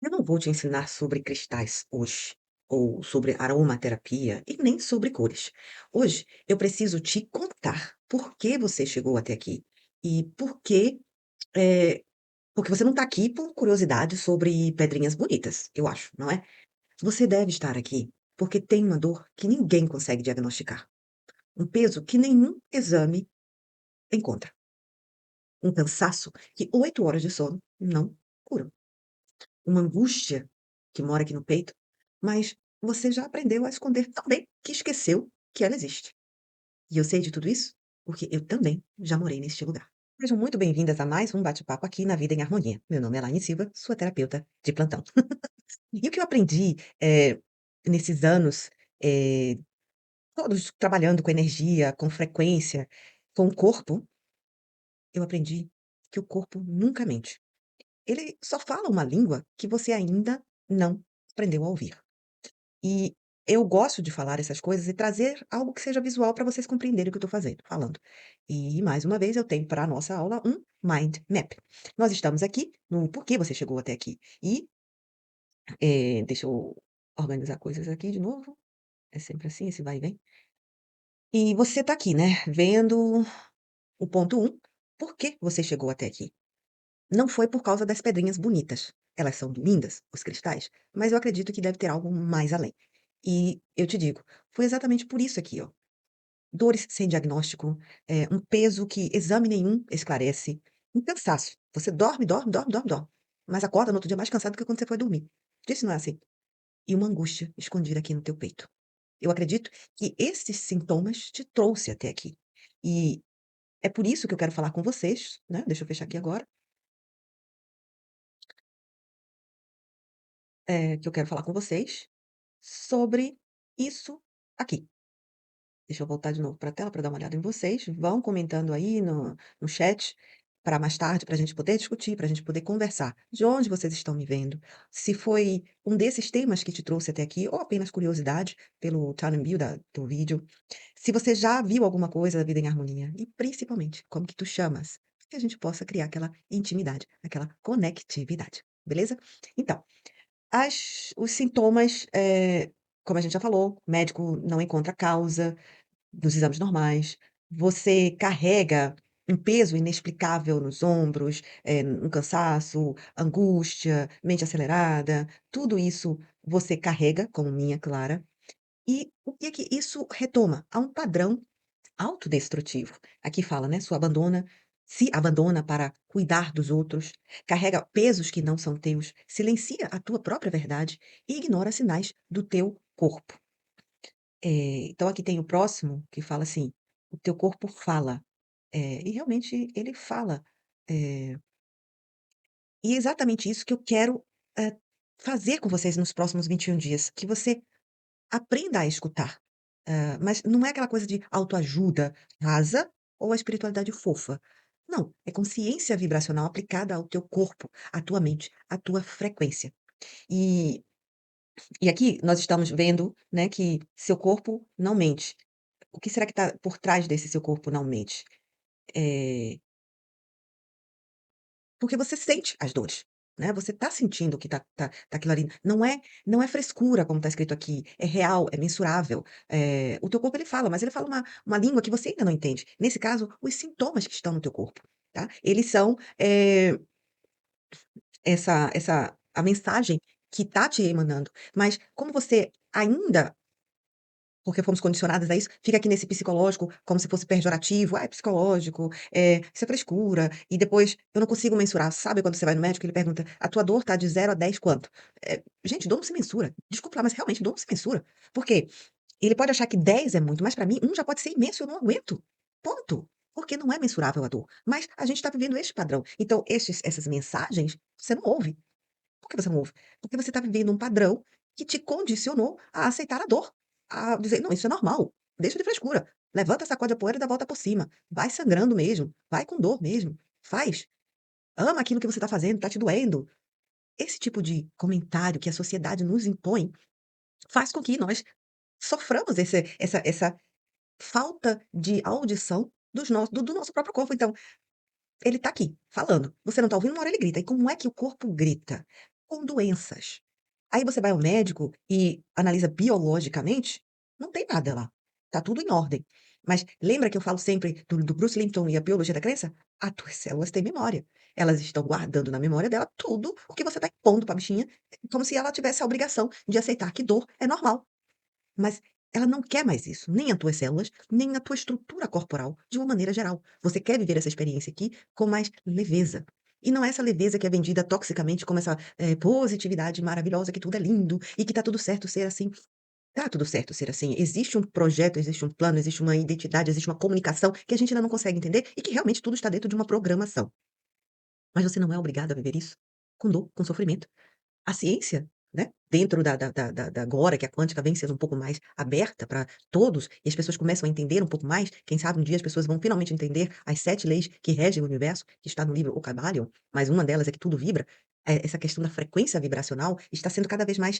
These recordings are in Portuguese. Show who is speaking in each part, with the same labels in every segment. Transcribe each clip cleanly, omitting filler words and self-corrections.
Speaker 1: Eu não vou te ensinar sobre cristais hoje, ou sobre aromaterapia e nem sobre cores. Hoje eu preciso te contar por que você chegou até aqui e eh, porque você não está aqui por curiosidade sobre pedrinhas bonitas, eu acho, não é? Você deve estar aqui porque tem uma dor que ninguém consegue diagnosticar, um peso que nenhum exame encontra, um cansaço que 8 horas de sono não curam. Uma angústia que mora aqui no peito, mas você já aprendeu a esconder tão bem que esqueceu que ela existe. E eu sei de tudo isso porque eu também já morei neste lugar. Sejam muito bem-vindas a mais um bate-papo aqui na Vida em Harmonia. Meu nome é Laine Silva, sua terapeuta de plantão. E o que eu aprendi, nesses anos, todos trabalhando com energia, com frequência, com o corpo, eu aprendi que o corpo nunca mente. Ele só fala uma língua que você ainda não aprendeu a ouvir. E eu gosto de falar essas coisas e trazer algo que seja visual para vocês compreenderem o que eu estou falando. E mais uma vez eu tenho para a nossa aula um mind map. Nós estamos aqui no porquê você chegou até aqui. E, deixa eu organizar coisas aqui de novo, é sempre assim, esse vai e vem. E você está aqui, né, vendo o ponto um, por que você chegou até aqui. Não foi por causa das pedrinhas bonitas, elas são lindas, os cristais, mas eu acredito que deve ter algo mais além. E eu te digo, foi exatamente por isso aqui, ó. Dores sem diagnóstico, um peso que exame nenhum esclarece, um cansaço. Você dorme, dorme, dorme, dorme, dorme, mas acorda no outro dia mais cansado do que quando você foi dormir. Vê se não é assim. E uma angústia escondida aqui no teu peito. Eu acredito que esses sintomas te trouxe até aqui. E é por isso que eu quero falar com vocês, né, deixa eu fechar aqui agora, que eu quero falar com vocês sobre isso aqui. Deixa eu voltar de novo para a tela para dar uma olhada em vocês. Vão comentando aí no chat para mais tarde, para a gente poder discutir, para a gente poder conversar. De onde vocês estão me vendo? Se foi um desses temas que te trouxe até aqui, ou apenas curiosidade pelo time view do vídeo. Se você já viu alguma coisa da Vida em Harmonia, e principalmente, como que tu chamas? Que a gente possa criar aquela intimidade, aquela conectividade, beleza? Então, os sintomas, como a gente já falou, o médico não encontra causa, dos exames normais, você carrega um peso inexplicável nos ombros, um cansaço, angústia, mente acelerada, tudo isso você carrega, como minha Clara, e o que é que isso retoma? A um padrão autodestrutivo. Aqui fala, né, se abandona para cuidar dos outros, carrega pesos que não são teus, silencia a tua própria verdade e ignora sinais do teu corpo. Então aqui tem o próximo que fala assim: "O teu corpo fala". E realmente ele fala. Eh, e é exatamente isso que eu quero, fazer com vocês nos próximos 21 dias, que você aprenda a escutar. Mas não é aquela coisa de autoajuda rasa ou a espiritualidade fofa. Não, é consciência vibracional aplicada ao teu corpo, à tua mente, à tua frequência. E e aqui nós estamos vendo, né, que seu corpo não mente. O que será que está por trás desse seu corpo não mente? Eh, porque você sente as dores, né, você está sentindo que tá aquilo ali. Não é frescura como está escrito aqui, é real, é mensurável. O teu corpo ele fala, mas ele fala uma língua que você ainda não entende. Nesse caso, os sintomas que estão no teu corpo, tá? Eles são, essa a mensagem que tá te emanando, mas como você ainda porque fomos condicionadas a isso, fica aqui nesse psicológico como se fosse pejorativo, "Ah, é psicológico, isso é frescura", e depois eu não consigo mensurar. Sabe quando você vai no médico e ele pergunta: "A tua dor tá de 0 a 10 quanto?". Gente, dor não se mensura. Desculpa lá, mas realmente dor não se mensura. Por quê? Ele pode achar que 10 é muito, mas para mim 1 já pode ser imenso, eu não aguento. Ponto. Porque não é mensurável a dor. Mas a gente tá vivendo este padrão. Então essas mensagens, você não ouve. Por que você não ouve? Porque você está vivendo um padrão que te condicionou a aceitar a dor, a dizer: "Não, isso é normal, deixa de frescura, levanta, sacode a poeira e dá a volta por cima, vai sangrando mesmo, vai com dor mesmo, faz, ama aquilo que você está fazendo, está te doendo". Esse tipo de comentário que a sociedade nos impõe, faz com que nós soframos essa falta de audição do nosso próprio corpo. Então, ele está aqui, falando, você não está ouvindo, uma hora ele grita. E como é que o corpo grita? com doenças. Aí você vai ao médico e analisa biologicamente, não tem nada lá, tá tudo em ordem. Mas lembra que eu falo sempre do Bruce Lipton e a biologia da crença? As tuas células têm memória. Elas estão guardando na memória dela tudo o que você está impondo para a bichinha, como se ela tivesse a obrigação de aceitar que dor é normal. Mas ela não quer mais isso, nem as tuas células, nem a tua estrutura corporal, de uma maneira geral. Você quer viver essa experiência aqui com mais leveza. E não é essa leveza que é vendida toxicamente como essa, positividade maravilhosa, que tudo é lindo e que tá tudo certo ser assim. Tá tudo certo ser assim. Existe um projeto, existe um plano, existe uma identidade, existe uma comunicação que a gente ainda não consegue entender e que realmente tudo está dentro de uma programação. Mas você não é obrigado a viver isso com dor, com sofrimento. A ciência, né, dentro da agora que a quântica vem sendo um pouco mais aberta para todos, e as pessoas começam a entender um pouco mais, quem sabe um dia as pessoas vão finalmente entender as 7 leis que regem o universo, que está no livro O Kybalion, mas uma delas é que tudo vibra. Essa questão da frequência vibracional está sendo cada vez mais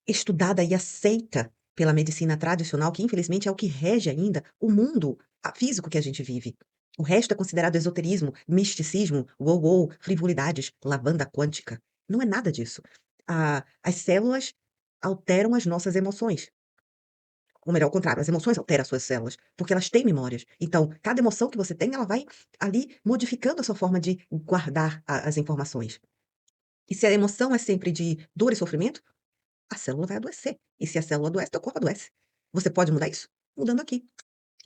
Speaker 1: estudada e aceita pela medicina tradicional, que infelizmente é o que rege ainda o mundo físico que a gente vive. O resto é considerado esoterismo, misticismo, wow-wow, frivolidades, lavanda quântica. Não é nada disso. As células alteram as nossas emoções. Ou melhor, ao contrário, as emoções alteram as suas células, porque elas têm memórias. Então, cada emoção que você tem, ela vai ali modificando a sua forma de guardar as informações. E se a emoção é sempre de dor e sofrimento, a célula vai adoecer. E se a célula adoece, teu corpo adoece. Você pode mudar isso? Mudando aqui.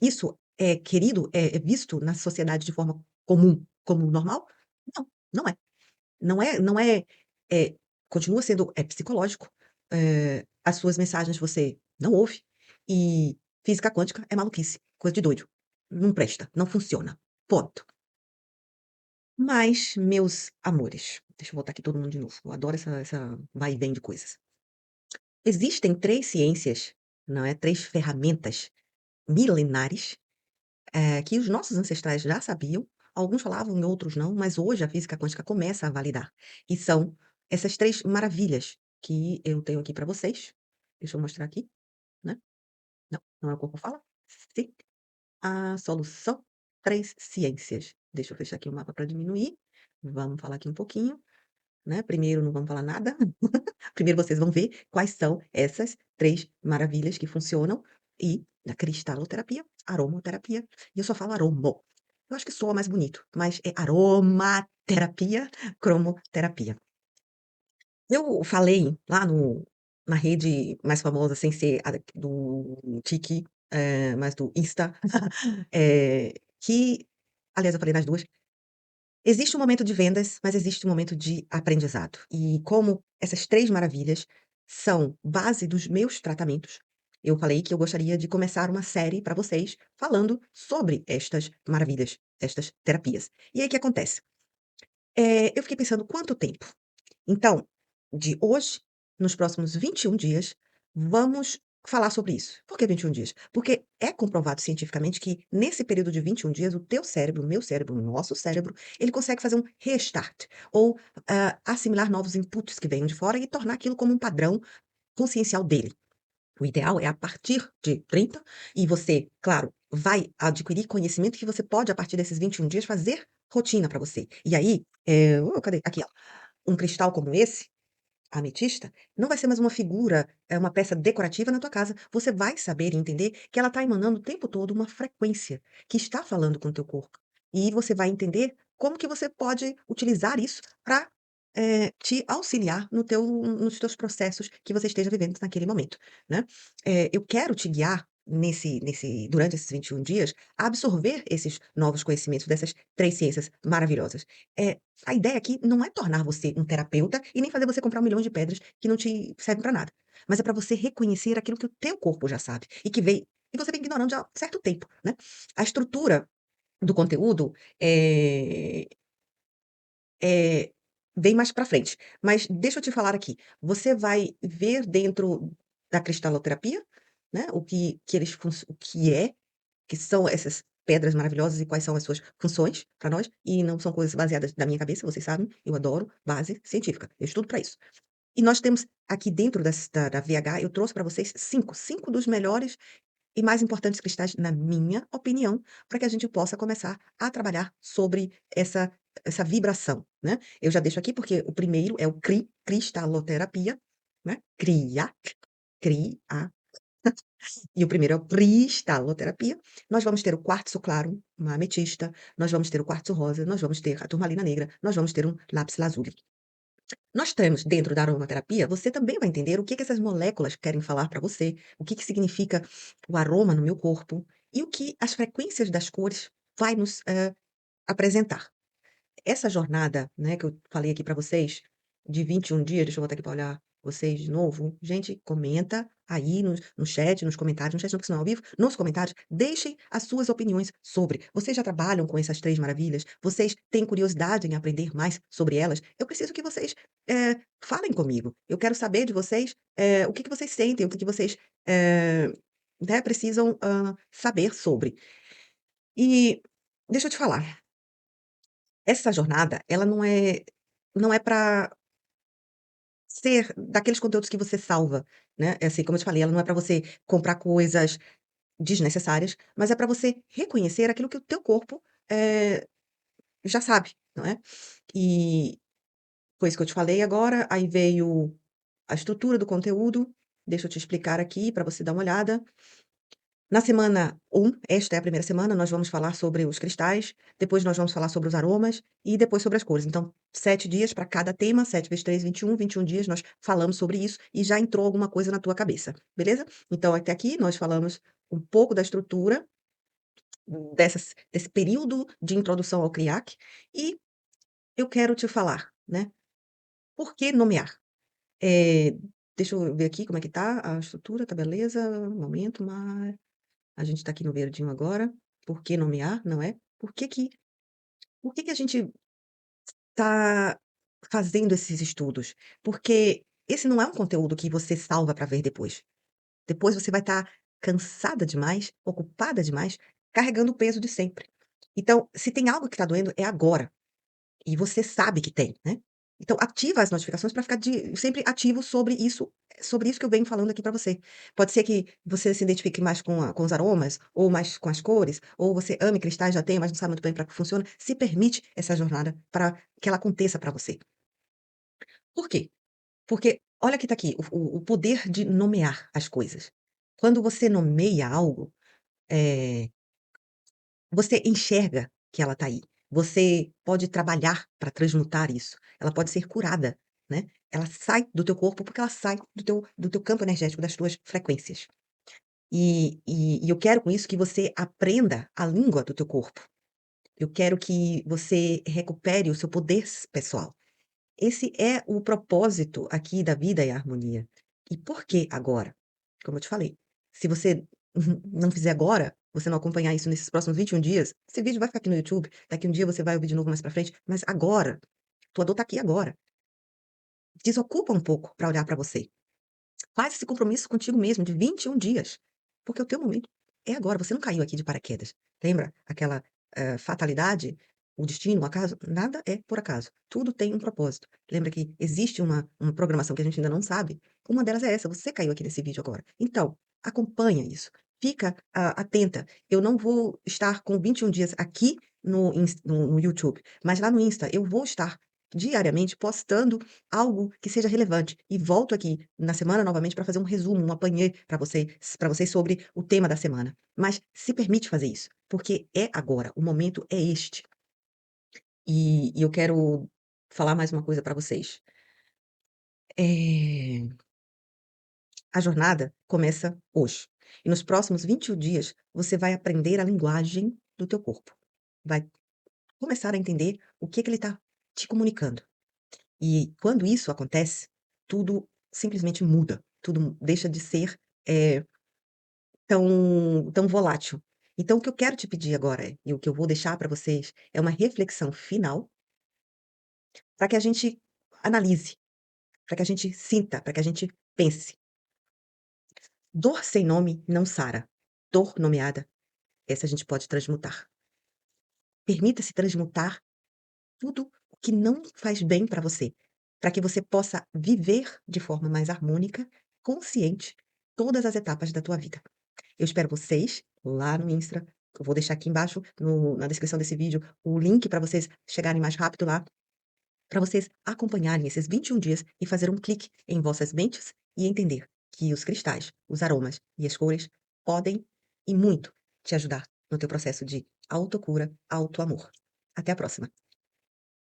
Speaker 1: Isso é querido, é visto na sociedade de forma comum como normal? Não, não é. Não é, eh, continua sendo psicológico. As suas mensagens você não ouve, e física quântica é maluquice, coisa de doido. Não presta, não funciona. Ponto. Mas, meus amores, deixa eu botar aqui todo mundo de novo, eu adoro essa vai e vem de coisas. Existem 3 ciências, não é, 3 ferramentas milenares, que os nossos ancestrais já sabiam, alguns falavam e outros não, mas hoje a física quântica começa a validar. E são essas 3 maravilhas que eu tenho aqui para vocês. Deixa eu mostrar aqui, né. Não, não é o corpo fala? Sim. A solução, 3 ciências. Deixa eu fechar aqui o mapa para diminuir. Vamos falar aqui um pouquinho, né. Primeiro não vamos falar nada. Primeiro vocês vão ver quais são essas 3 maravilhas que funcionam, e a cristaloterapia, aromoterapia, e eu só falo aromo. Eu acho que soa mais bonito, mas é aromaterapia, cromoterapia. Eu falei lá na rede mais famosa, sem ser a do Tiki, mas do Insta, que aliás eu falei nas 2. Existe um momento de vendas, mas existe um momento de aprendizado. E como essas 3 maravilhas são base dos meus tratamentos, eu falei que eu gostaria de começar uma série para vocês falando sobre estas maravilhas, estas terapias. E aí o que acontece? Eu fiquei pensando quanto tempo? Então, de hoje, nos próximos 21 dias, vamos falar sobre isso. Por que 21 dias? Porque é comprovado cientificamente que nesse período de 21 dias, o teu cérebro, o meu cérebro, o nosso cérebro, ele consegue fazer um restart ou, assimilar novos inputs que venham de fora e tornar aquilo como um padrão consciencial dele. O ideal é a partir de 30, e você, claro, vai adquirir conhecimento que você pode, a partir desses 21 dias, fazer rotina para você. E aí, cadê? Aqui, ó. Um cristal como esse, a ametista, não vai ser mais uma figura, uma peça decorativa na tua casa. Você vai saber e entender que ela está emanando o tempo todo uma frequência que está falando com o teu corpo. E você vai entender como que você pode utilizar isso para te auxiliar nos teus processos que você esteja vivendo naquele momento, né. Eu quero te guiar durante esses 21 dias, a absorver esses novos conhecimentos dessas 3 ciências maravilhosas. A ideia aqui não é tornar você um terapeuta e nem fazer você comprar 1.000.000 de pedras que não te servem para nada, mas é para você reconhecer aquilo que o teu corpo já sabe e você vem ignorando já há certo tempo, né. A estrutura do conteúdo, eh, vem mais pra frente, mas deixa eu te falar aqui, você vai ver dentro da cristaloterapia, né, o que é, que são essas pedras maravilhosas e quais são as suas funções para nós, e não são coisas baseadas na minha cabeça, vocês sabem, eu adoro base científica, eu estudo para isso. E nós temos aqui dentro da VH, eu trouxe para vocês 5 dos melhores e mais importantes cristais, na minha opinião, para que a gente possa começar a trabalhar sobre essa essa vibração, né. Eu já deixo aqui, porque o primeiro é o cristaloterapia, né, cria e o primeiro é o cristaloterapia. Nós vamos ter o quartzo claro, uma ametista, nós vamos ter o quartzo rosa, nós vamos ter a turmalina negra, nós vamos ter um lápis lazuli. Nós temos dentro da aromaterapia, você também vai entender o que que essas moléculas querem falar para você, o que que significa o aroma no meu corpo e o que as frequências das cores vai nos, apresentar. Essa jornada, né, que eu falei aqui para vocês, de 21 dias, deixa eu voltar aqui para olhar vocês de novo. Gente, comenta aí no chat, nos comentários, no chat não, porque senão é ao vivo, nos comentários, deixem as suas opiniões sobre. Vocês já trabalham com essas 3 maravilhas? Vocês têm curiosidade em aprender mais sobre elas? Eu preciso que vocês, falem comigo. Eu quero saber de vocês, o que que vocês sentem, o que que vocês, né, precisam, saber sobre. E deixa eu te falar, essa jornada, ela não é para ser daqueles conteúdos que você salva, né, assim, como eu te falei, ela não é para você comprar coisas desnecessárias, mas é para você reconhecer aquilo que o teu corpo, já sabe, não é. E foi isso que eu te falei agora, aí veio a estrutura do conteúdo, deixa eu te explicar aqui para você dar uma olhada. Na semana 1, esta é a primeira semana, nós vamos falar sobre os cristais, depois nós vamos falar sobre os aromas e depois sobre as cores. Então, 7 dias para cada tema, 7 vezes 3, 21 dias nós falamos sobre isso e já entrou alguma coisa na tua cabeça, beleza? Então, até aqui nós falamos um pouco da estrutura desse período de introdução ao CRIAC e eu quero te falar, né, por que nomear? Eh, Deixa eu ver aqui como é que tá a estrutura, tá beleza, um momento, mas a gente está aqui no verdinho agora. Por que nomear, não é? Por que que a gente está fazendo esses estudos? Porque esse não é um conteúdo que você salva para ver depois. Depois você vai estar cansada demais, ocupada demais, carregando o peso de sempre. Então, se tem algo que está doendo, é agora. E você sabe que tem, né. Então ativa as notificações para ficar de sempre ativo sobre isso que eu venho falando aqui para você. Pode ser que você se identifique mais com os aromas, ou mais com as cores, ou você ame cristais, já tem, mas não sabe muito bem para que funciona. Se permite essa jornada para que ela aconteça para você. Por quê? Porque olha que tá aqui, o poder de nomear as coisas. Quando você nomeia algo, eh você enxerga que ela está aí. Você pode trabalhar para transmutar isso. Ela pode ser curada, né. Ela sai do teu corpo, porque ela sai do teu campo energético, das tuas frequências. E eu quero com isso que você aprenda a língua do teu corpo. Eu quero que você recupere o seu poder pessoal. Esse é o propósito aqui da vida e a harmonia. E por que agora? Como eu te falei, se você não fizer agora, você não acompanhar isso nesses próximos 21 dias, esse vídeo vai ficar aqui no YouTube, daqui um dia você vai ouvir de novo mais pra frente, mas agora, tua dor tá aqui agora. Desocupa um pouco pra olhar pra você. Faz esse compromisso contigo mesmo de 21 dias, porque o teu momento é agora, você não caiu aqui de paraquedas. Lembra aquela, fatalidade, o destino, o acaso? Nada é por acaso, tudo tem um propósito. Lembra que existe uma programação que a gente ainda não sabe? Uma delas é essa, você caiu aqui nesse vídeo agora. Então, acompanha isso, fica, atenta. Eu não vou estar com 21 dias aqui no YouTube, mas lá no Insta eu vou estar diariamente postando algo que seja relevante. E volto aqui na semana novamente para fazer um resumo, um apanhê para vocês sobre o tema da semana. Mas se permite fazer isso, porque é agora, o momento é este. E eu quero falar mais uma coisa para vocês. Eh, a jornada começa hoje. E nos próximos 21 dias, você vai aprender a linguagem do teu corpo. Vai começar a entender o que ele está te comunicando. E quando isso acontece, tudo simplesmente muda, tudo deixa de ser, tão volátil. Então o que eu quero te pedir agora e o que eu vou deixar para vocês é uma reflexão final, para que a gente analise, para que a gente sinta, para que a gente pense. Dor sem nome não sara, dor nomeada, essa a gente pode transmutar. Permita-se transmutar tudo o que não faz bem para você, para que você possa viver de forma mais harmônica, consciente, todas as etapas da tua vida. Eu espero vocês lá no Insta Eu vou deixar aqui embaixo na descrição desse vídeo o link para vocês chegarem mais rápido lá, para vocês acompanharem esses 21 dias e fazer um clique em vossas mentes e entender que os cristais, os aromas e as cores podem e muito te ajudar no teu processo de autocura, autoamor. Até a próxima.